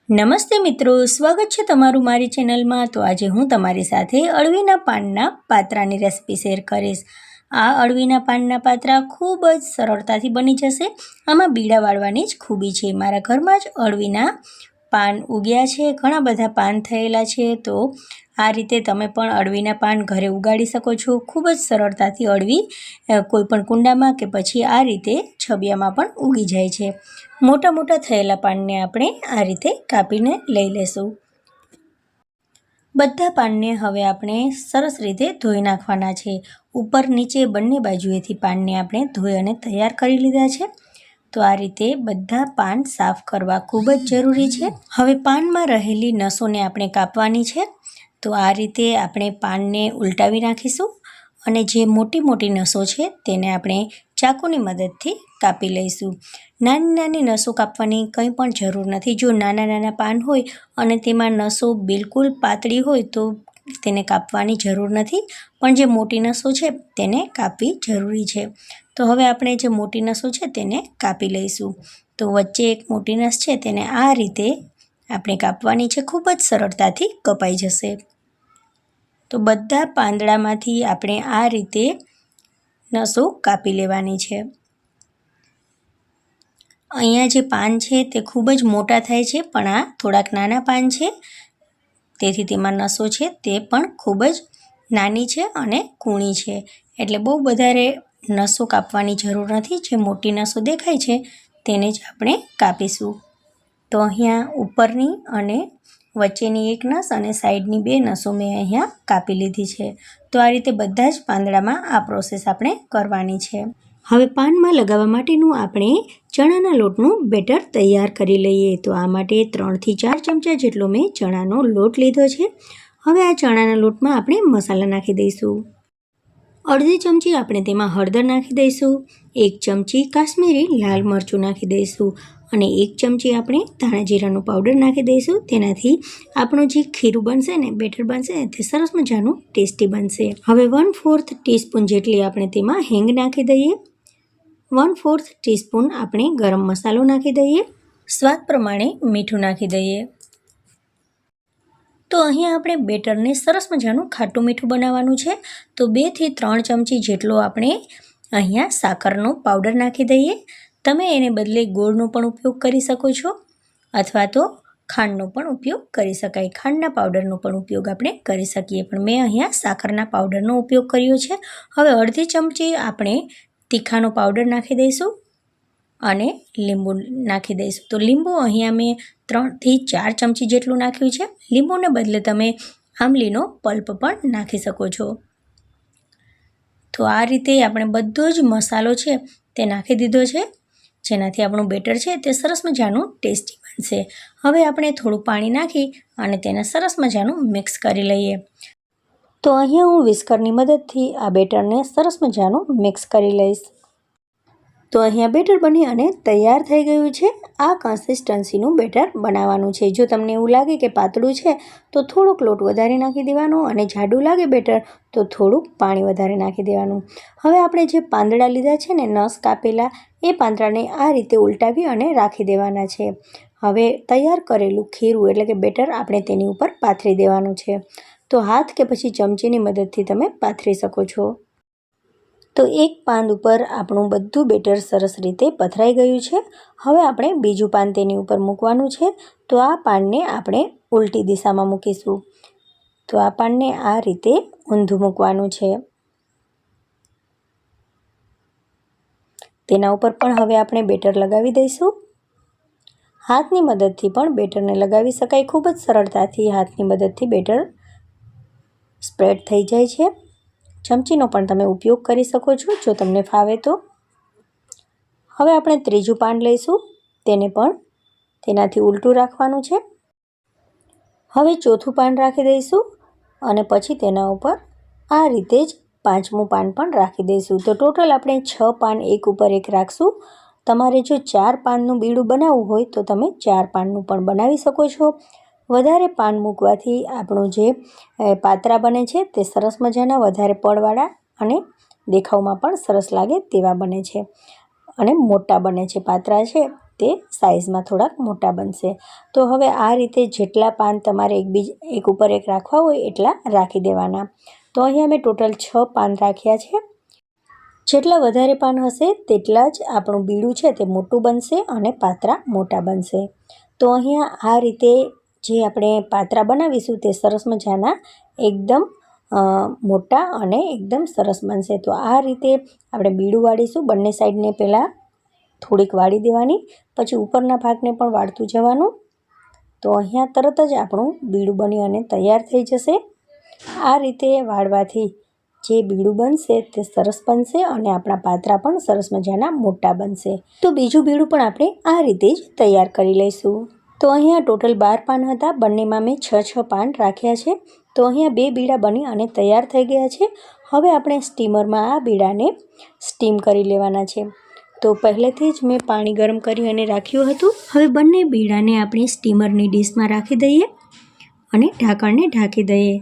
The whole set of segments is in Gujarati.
નમસ્તે મિત્રો, સ્વાગત છે તમારું મારી ચેનલમાં। તો આજે હું તમારી સાથે અળવીના પાનના પાત્રાની રેસિપી શેર કરીશ। આ અળવીના પાનના પાત્રા ખૂબ જ સરળતાથી બની જશે। આમાં બીડા વાળવાની જ ખૂબી છે। મારા ઘરમાં જ અળવીના પાન ઉગ્યા છે, ઘણા બધા પાન થયેલા છે। તો આ રીતે તમે પણ અળવીના પાન ઘરે ઉગાડી શકો છો। ખૂબ જ સરળતાથી અળવી કોઈપણ કુંડામાં કે પછી આ રીતે છબિયામાં પણ ઉગી જાય છે। મોટા મોટા થયેલા પાનને આપણે આ રીતે કાપીને લઈ લેશું। બધા પાનને હવે આપણે સરસ રીતે ધોઈ નાખવાના છે। ઉપર નીચે બંને બાજુએથી પાનને આપણે ધોઈ અને તૈયાર કરી લીધા છે। તો આ રીતે બધા પાન સાફ કરવા ખૂબ જ જરૂરી છે। હવે પાનમાં રહેલી નસોને આપણે કાપવાની છે। તો આ રીતે આપણે પાનને ઉલટાવી નાખીશું અને જે મોટી મોટી નસો છે તેને આપણે ચાકુની મદદથી કાપી લઈશું। નાની નાની નસો કાપવાની કંઈ પણ જરૂર નથી। જો નાના નાના પાન હોય અને તેમાં નસો બિલકુલ પાતળી હોય તો તેને કાપવાની જરૂર નથી, પણ જે મોટી નસો છે તેને કાપવી જરૂરી છે। તો હવે આપણે જે મોટી નસો છે તેને કાપી લઈશું। તો વચ્ચે એક મોટી નસ છે તેને આ રીતે આપણે કાપવાની છે, ખૂબ જ સરળતાથી કપાઈ જશે। તો બધા પાંદડામાંથી આપણે આ રીતે નસો કાપી લેવાની છે। અહીંયા જે પાન છે તે ખૂબ જ મોટા થાય છે, પણ આ થોડાક નાના પાન છે, તેથી તેમાં નસો છે તે પણ ખૂબ જ નાની છે અને કૂણી છે, એટલે બહુ વધારે નસો કાપવાની જરૂર નથી। જે મોટી નસો દેખાય છે તેને જ આપણે કાપીશું। તો અહીંયા ઉપરની અને વચ્ચેની એક નસ અને સાઈડની બે નસો મેં અહીંયા કાપી લીધી છે। તો આ રીતે બધા જ પાંદડામાં આ પ્રોસેસ આપણે કરવાની છે। હવે પાનમાં લગાવવા માટેનું આપણે ચણાના લોટનું બેટર તૈયાર કરી લઈએ। તો આ માટે 3 થી 4 ચમચા જેટલો મેં ચણાનો લોટ લીધો છે। હવે આ ચણાના લોટમાં આપણે મસાલા નાખી દઈશું। અડધી ચમચી આપણે તેમાં હળદર નાખી દઈશું, 1 ચમચી કાશ્મીરી લાલ મરચું નાખી દઈશું અને 1 ચમચી આપણે ધાણા જીરાનું પાવડર નાખી દઈશું। તેનાથી આપણું જે ખીરું બનશે ને, બેટર બનશે તે સરસ મજાનું ટેસ્ટી બનશે। હવે 1/4 ટીસ્પૂન જેટલી આપણે તેમાં હિંગ નાખી દઈએ, 1/4 ટીસ્પૂન આપણે ગરમ મસાલો નાખી દઈએ, સ્વાદ પ્રમાણે મીઠું નાખી દઈએ। તો અહીંયા આપણે બેટરને સરસ મજાનું ખાટું મીઠું બનાવવાનું છે। તો 2 થી 3 ચમચી જેટલો આપણે અહીંયા સાકરનો પાવડર નાખી દઈએ। તમે એને બદલે ગોળનો પણ ઉપયોગ કરી શકો છો અથવા તો ખાંડનો પણ ઉપયોગ કરી શકાય। ખાંડના પાવડરનો પણ ઉપયોગ આપણે કરી શકીએ, પણ મેં અહીંયા સાકરના પાવડરનો ઉપયોગ કર્યો છે। હવે અડધી ચમચી આપણે તીખાનો પાવડર નાખી દઈશું અને લીંબુ નાખી દઈશું। તો લીંબુ અહીંયા મેં 3 થી 4 ચમચી જેટલું નાખ્યું છે। લીંબુને બદલે તમે આંબલીનો પલ્પ પણ નાખી શકો છો। તો આ રીતે આપણે બધો જ મસાલો છે તે નાખી દીધો છે, જેનાથી આપણું બેટર છે તે સરસ મજાનું ટેસ્ટી બનશે। હવે આપણે થોડું પાણી નાખી અને તેને સરસ મજાનું મિક્સ કરી લઈએ। તો અહીંયા હું વિસ્કરની મદદથી આ બેટરને સરસ મજાનું મિક્સ કરી લઈશ। તો અહીંયા બેટર બની અને તૈયાર થઈ ગયું છે। આ કન્સિસ્ટન્સીનું બેટર બનાવવાનું છે। જો તમને એવું લાગે કે પાતળું છે તો થોડોક લોટ વધારે નાખી દેવાનો અને જાડું લાગે બેટર તો થોડુંક પાણી વધારે નાખી દેવાનું। હવે આપણે જે પાંદડા લીધા છે ને, નસ કાપેલા, એ પાંદડાને આ રીતે ઉલટાવી અને રાખી દેવાના છે। હવે તૈયાર કરેલું ખીરું એટલે કે બેટર આપણે તેની ઉપર પાથરી દેવાનું છે। તો હાથ કે પછી ચમચીની મદદથી તમે પાથરી શકો છો। તો એક પાન ઉપર આપણું બધું બેટર સરસ રીતે પથરાઈ ગયું છે। હવે આપણે બીજું પાન તેની ઉપર મૂકવાનું છે। તો આ પાનને આપણે ઉલટી દિશામાં મૂકીશું। તો આ પાનને આ રીતે ઊંધું મૂકવાનું છે। તેના ઉપર પણ હવે આપણે બેટર લગાવી દઈશું। હાથની મદદથી પણ બેટરને લગાવી શકાય। ખૂબ જ સરળતાથી હાથની મદદથી બેટર સ્પ્રેડ થઈ જાય છે। ચમચીનો પણ તમે ઉપયોગ કરી શકો છો જો તમને ફાવે તો। હવે આપણે ત્રીજું પાન લઈશું, તેને પણ તેનાથી ઉલટું રાખવાનું છે। હવે ચોથું પાન રાખી દઈશું અને પછી તેના ઉપર આ રીતે જ પાંચમું પાન પણ રાખી દઈશું। તો ટોટલ આપણે 6 પાન એક ઉપર એક રાખશું। તમારે જો 4 પાનનું બીડું બનાવવું હોય તો તમે 4 પાનનું પણ બનાવી શકો છો। વધારે પાન મૂકવાથી આપણું જે પાત્રા બને છે તે સરસ મજાના વધારે પડવાળા અને દેખાવમાં પણ સરસ લાગે તેવા બને છે અને મોટા બને છે પાત્રા છે। તે સાઇઝમાં થોડાક મોટા બનશે. તો હવે આ રીતે જેટલા પાન તમારે એક ઉપર એક રાખવા હોય એટલા રાખી દેવાના. તો અહીંયા મેં ટોટલ 6 પાન રાખ્યા છે. જેટલા વધારે પાન હશે તેટલા જ આપણું બીડું છે તે મોટું બનશે અને પાત્રા મોટા બનશે. તો અહીંયા આ રીતે જે આપણે પાત્રા બનાવીશું તે સરસ મજાના એકદમ મોટા અને એકદમ સરસ બનશે. તો આ રીતે આપણે બીડું વાળીશું. બંને સાઈડને પહેલાં થોડીક વાળી દેવાની, પછી ઉપરના ભાગને પણ વાળતું જવાનું. તો અહીંયા તરત જ આપણું બીડું બની અને તૈયાર થઈ જશે. આ રીતે વાળવાથી જે બીડું બનશે તે સરસ બનશે અને આપણા પાત્રા પણ સરસ મજાના મોટા બનશે. તો બીજું બીડું પણ આપણે આ રીતે જ તૈયાર કરી લઈશું. તો અહીંયા ટોટલ 12 પાન હતા. બંનેમાં મેં 6 પાન રાખ્યા છે. તો અહીંયા 2 બીડા બની અને તૈયાર થઈ ગયા છે. હવે આપણે સ્ટીમરમાં આ બીડાને સ્ટીમ કરી લેવાના છે. તો પહેલેથી જ મેં પાણી ગરમ કરી અને રાખ્યું હતું. હવે બંને બીડાને આપણે સ્ટીમરની ડીશમાં રાખી દઈએ અને ઢાંકણને ઢાંકી દઈએ.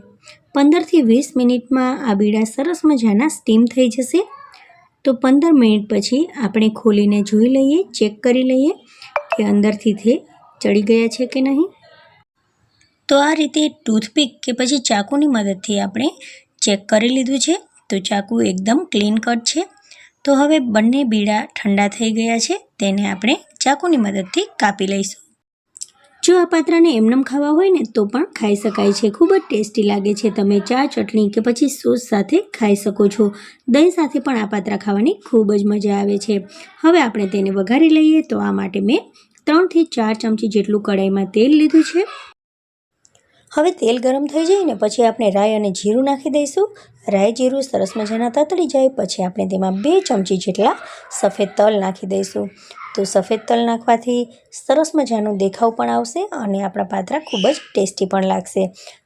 15 થી 20 મિનિટમાં આ બીડા સરસ મજાના સ્ટીમ થઈ જશે. તો 15 મિનિટ પછી આપણે ખોલીને જોઈ લઈએ, ચેક કરી લઈએ કે અંદરથી તે ચડી ગયા છે કે નહીં. તો આ રીતે ટૂથપીક કે પછી ચાકુની મદદથી આપણે ચેક કરી લીધું છે. તો ચાકુ એકદમ ક્લીન કટ છે. તો હવે બંને બીડા ઠંડા થઈ ગયા છે, તેને આપણે ચાકુની મદદથી કાપી લઈશું. જો આ પાત્રાને એમનેમ ખાવા હોય ને તો પણ ખાઈ શકાય છે. ખૂબ જ ટેસ્ટી લાગે છે. તમે ચા, ચટણી કે પછી સોસ સાથે ખાઈ શકો છો. દહીં સાથે પણ આ પાત્રા ખાવાની ખૂબ જ મજા આવે છે. હવે આપણે તેને વઘારી લઈએ. તો આ માટે મેં 3 થી 4 ચમચી જેટલું કઢાઈમાં તેલ લીધું છે. હવે તેલ ગરમ થઈ જાય ને પછી આપણે રાઈ અને જીરું નાખી દઈશું. રાઈ જીરું સરસ મજાના તતડી જાય પછી આપણે તેમાં 2 ચમચી જેટલા સફેદ તલ નાખી દઈશું. તો સફેદ તલ નાખવાથી સરસ મજાનો દેખાવ પણ આવશે અને આપણા પાત્રા ખૂબ જ ટેસ્ટી પણ લાગશે.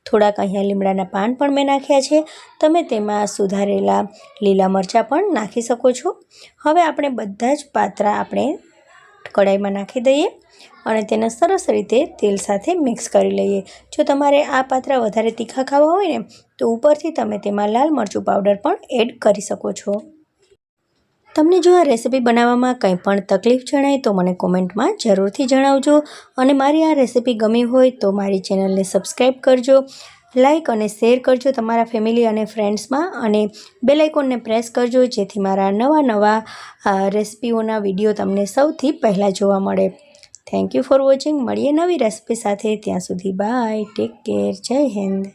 થોડાક અહીંયા લીમડાના પાન પણ મેં નાખ્યા છે. તમે તેમાં સુધારેલા લીલા મરચાં પણ નાખી શકો છો. હવે આપણે બધા જ પાત્રા આપણે કઢાઈમાં નાખી દઈએ અને તેને સરસ રીતે તેલ સાથે મિક્સ કરી લઈએ. જો તમારે આ પાત્રા વધારે તીખા ખાવા હોય ને તો ઉપરથી તમે તેમાં લાલ મરચું પાવડર પણ એડ કરી શકો છો. તમને જો આ રેસીપી બનાવવામાં કંઈ પણ તકલીફ જણાય તો મને કોમેન્ટમાં જરૂરથી જણાવજો. અને મારી આ રેસીપી ગમી હોય તો મારી ચેનલને સબસ્ક્રાઈબ કરજો, લાઇક અને શેર કરજો તમારા ફેમિલી અને ફ્રેન્ડ્સમાં, અને બેલ આઇકોનને પ્રેસ કરજો જેથી મારા નવા રેસીપીઓના વિડીયો તમને સૌથી પહેલાં જોવા મળે. Thank you for watching. મળીએ નવી રેસીપી સાથે. ત્યાં સુધી બાય, ટેક કેર, જય હિન્દ.